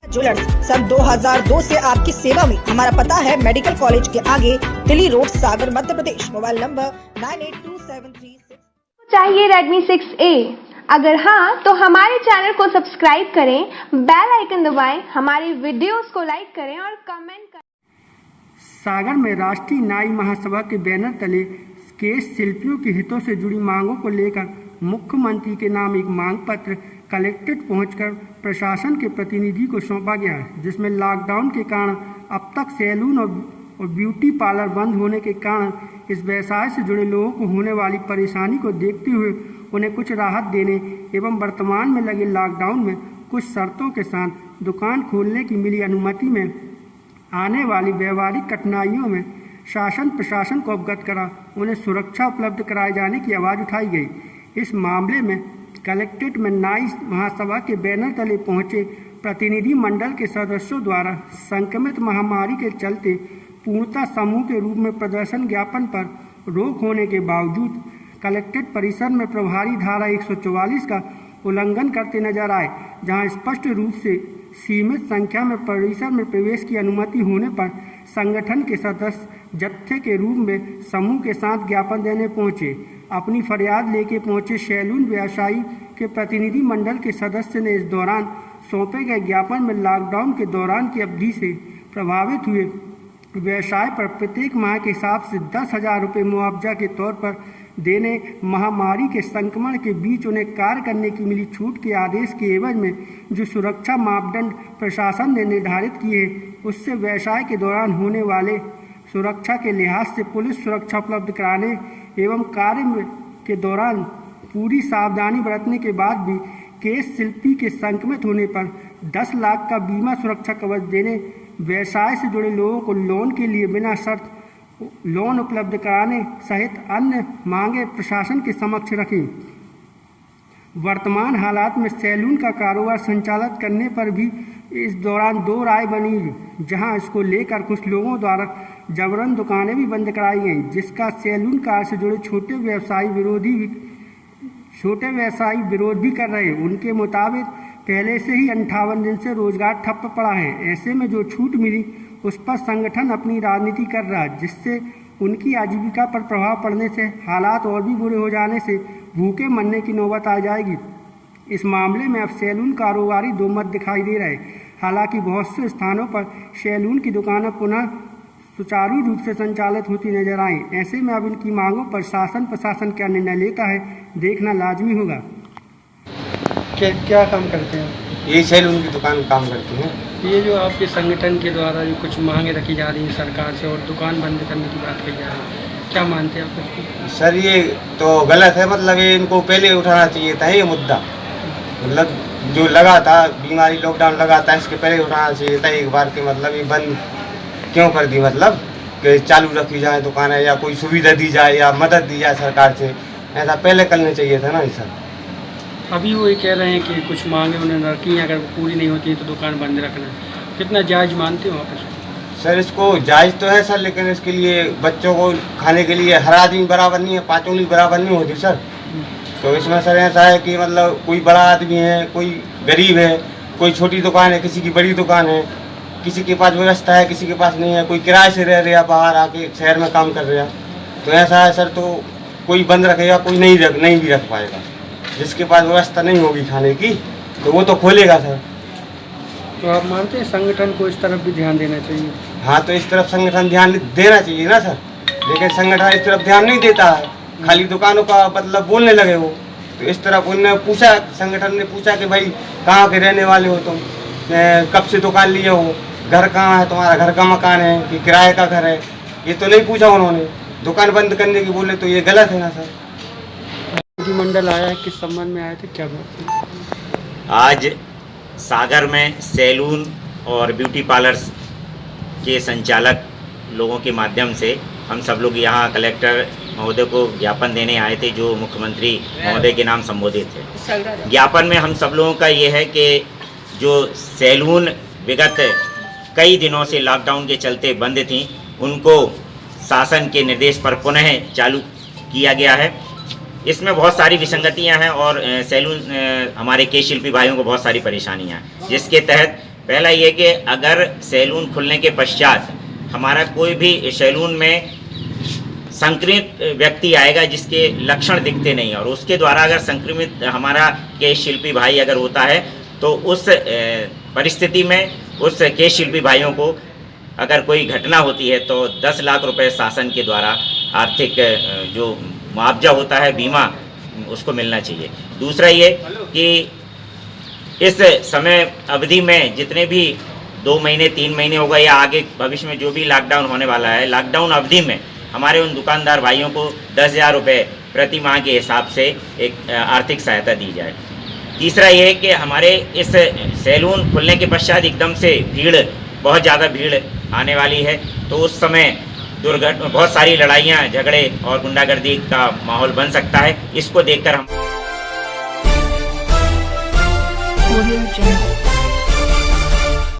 Jewellers सन 2002 से आपकी सेवा में। हमारा पता है मेडिकल कॉलेज के आगे, Delhi road, Sagar, Madhya Pradesh. Mobile number 982736। चाहिए Redmi 6A? अगर हाँ तो हमारे चैनल को सब्सक्राइब करें, बेल आइकन दबाएं, हमारी वीडियोस को लाइक करें और कमेंट करें। सागर में राष्ट्रीय नाई महासभा के बैनर तले केश शिल्पियों के हितों से जुड़ी मांगों को लेकर मुख्यमंत्री के नाम एक मांग पत्र कलेक्ट्रेट पहुंचकर प्रशासन के प्रतिनिधि को सौंपा गया है, जिसमें लॉकडाउन के कारण अब तक सैलून और ब्यूटी पार्लर बंद होने के कारण इस व्यवसाय से जुड़े लोगों को होने वाली परेशानी को देखते हुए उन्हें कुछ राहत देने एवं वर्तमान में लगे लॉकडाउन में कुछ शर्तों के साथ दुकान खोलने की मिली अनुमति में आने वाली व्यवहारिक कठिनाइयों में शासन प्रशासन को अवगत करा उन्हें सुरक्षा उपलब्ध कराए जाने की आवाज़ उठाई गई। इस मामले में कलेक्ट्रेट में नाई महासभा के बैनर तले पहुंचे प्रतिनिधि मंडल के सदस्यों द्वारा संक्रमित महामारी के चलते पूर्णतः समूह के रूप में प्रदर्शन ज्ञापन पर रोक होने के बावजूद कलेक्ट्रेट परिसर में प्रभारी धारा 144 का उल्लंघन करते नजर आए, जहां स्पष्ट रूप से सीमित संख्या में परिसर में प्रवेश की अनुमति होने पर संगठन के सदस्य जत्थे के रूप में समूह के साथ ज्ञापन देने पहुंचे। अपनी फरियाद लेके पहुंचे सैलून व्यवसायी के प्रतिनिधि मंडल के सदस्य ने इस दौरान सौंपे गए ज्ञापन में लॉकडाउन के दौरान की अवधि से प्रभावित हुए व्यवसाय पर प्रत्येक माह के हिसाब से 10,000 रुपये मुआवजा के तौर पर देने, महामारी के संक्रमण के बीच उन्हें कार्य करने की मिली छूट के आदेश के एवज में जो सुरक्षा मापदंड प्रशासन ने निर्धारित किए उससे व्यवसाय के दौरान होने वाले सुरक्षा के लिहाज से पुलिस सुरक्षा उपलब्ध कराने एवं कार्य के दौरान पूरी सावधानी बरतने के बाद भी केश शिल्पी के संक्रमित होने पर 10 लाख का बीमा सुरक्षा कवच देने, व्यवसाय से जुड़े लोगों को लोन के लिए बिना शर्त लोन उपलब्ध कराने सहित अन्य मांगे प्रशासन के समक्ष रखी। वर्तमान हालात में सैलून का कारोबार संचालित करने पर भी इस दौरान दो राय बनी, जहां इसको लेकर कुछ लोगों द्वारा जबरन दुकानें भी बंद कराई गई, जिसका सैलून कार्य से जुड़े छोटे व्यवसायी विरोध भी कर रहे हैं। उनके मुताबिक पहले से ही 58 दिन से रोजगार ठप्प पड़ा है। ऐसे में जो छूट मिली उस पर संगठन अपनी राजनीति कर रहा है, जिससे उनकी आजीविका पर प्रभाव पड़ने से हालात और भी बुरे हो जाने से भूखे मरने की नौबत आ जाएगी। इस मामले में अब सैलून कारोबारी दो मत दिखाई दे रहे। हालांकि बहुत से स्थानों पर सैलून की दुकानें पुनः सुचारू रूप से संचालित होती नजर आई। ऐसे में अब इनकी मांगों पर शासन प्रशासन क्या निर्णय लेता है, देखना लाजमी होगा। क्या काम करते हैं? ये सैलून की दुकान काम करती हैं। ये जो आपके संगठन के द्वारा जो कुछ मांगे रखी जा रही हैं सरकार से और दुकान बंद करने की बात कही जा रही है, क्या मानते हैं आप इसको? सर ये तो गलत है, मतलब ये इनको पहले उठाना चाहिए था ये मुद्दा। मतलब जो लगा था बीमारी लॉकडाउन लगा था इसके पहले उठाना चाहिए था एक बार के, मतलब ये बंद क्यों कर दी, मतलब कि चालू रखी जाए दुकानें या कोई सुविधा दी जाए या मदद दी जाए सरकार से, ऐसा पहले करना चाहिए था ना ये सर। अभी वो ये कह रहे हैं कि कुछ मांगे उन्होंने रखी हैं, अगर वो पूरी नहीं होती तो दुकान बंद रखना। कितना जायज़ मानते हो आप इसको? सर इसको जायज़ तो है सर, लेकिन इसके लिए बच्चों को खाने के लिए हर आदमी बराबर नहीं है, 5 उंगली बराबर नहीं होती सर। तो इसमें सर ऐसा है कि मतलब कोई बड़ा आदमी है, कोई गरीब है, कोई छोटी दुकान है, किसी की बड़ी दुकान है, किसी के पास व्यवस्था है, किसी के पास नहीं है, कोई किराए से रह रहा बाहर आके शहर में काम कर रहा। तो ऐसा है सर, तो कोई बंद रखेगा, कोई नहीं भी रख पाएगा। जिसके पास व्यवस्था नहीं होगी खाने की तो वो तो खोलेगा सर। तो आप मानते हैं संगठन को इस तरफ भी ध्यान देना चाहिए? हाँ, तो इस तरफ संगठन ध्यान देना चाहिए ना सर, लेकिन संगठन इस तरफ ध्यान नहीं देता है, खाली दुकानों का मतलब बोलने लगे वो। तो इस तरफ उनने पूछा, संगठन ने पूछा कि भाई कहाँ के रहने वाले हो तुम, कब से दुकान लिए हो, घर कहाँ है तुम्हारा, घर का मकान है कि किराए का घर है, ये तो नहीं पूछा उन्होंने। दुकान बंद करने की बोले तो ये गलत है ना सर। मंडल आया है, किस संबंध में आए थे, क्या बात? आज सागर में सैलून और ब्यूटी पार्लर्स के संचालक लोगों के माध्यम से हम सब लोग यहाँ कलेक्टर महोदय को ज्ञापन देने आए थे, जो मुख्यमंत्री महोदय के नाम संबोधित थे। ज्ञापन में हम सब लोगों का ये है कि जो सैलून विगत कई दिनों से लॉकडाउन के चलते बंद थीं, उनको शासन के निर्देश पर पुनः चालू किया गया है इसमें बहुत सारी विसंगतियां हैं और सैलून हमारे केश शिल्पी भाइयों को बहुत सारी परेशानियां हैं, जिसके तहत पहला ये कि अगर सैलून खुलने के पश्चात हमारा कोई भी सैलून में संक्रमित व्यक्ति आएगा जिसके लक्षण दिखते नहीं और उसके द्वारा अगर संक्रमित हमारा केश शिल्पी भाई अगर होता है तो उस परिस्थिति में उस केश शिल्पी भाइयों को अगर कोई घटना होती है तो 10 लाख रुपए शासन के द्वारा आर्थिक जो मुआवजा होता है, बीमा, उसको मिलना चाहिए। दूसरा ये कि इस समय अवधि में जितने भी 2 महीने 3 महीने होगा या आगे भविष्य में जो भी लॉकडाउन होने वाला है, लॉकडाउन अवधि में हमारे उन दुकानदार भाइयों को 10,000 रुपये प्रति माह के हिसाब से एक आर्थिक सहायता दी जाए। तीसरा ये है कि हमारे इस सैलून खुलने के पश्चात एकदम से बहुत ज़्यादा भीड़ आने वाली है, तो उस समय बहुत सारी लड़ाइयाँ, झगड़े और गुंडागर्दी का माहौल बन सकता है। इसको देखकर हम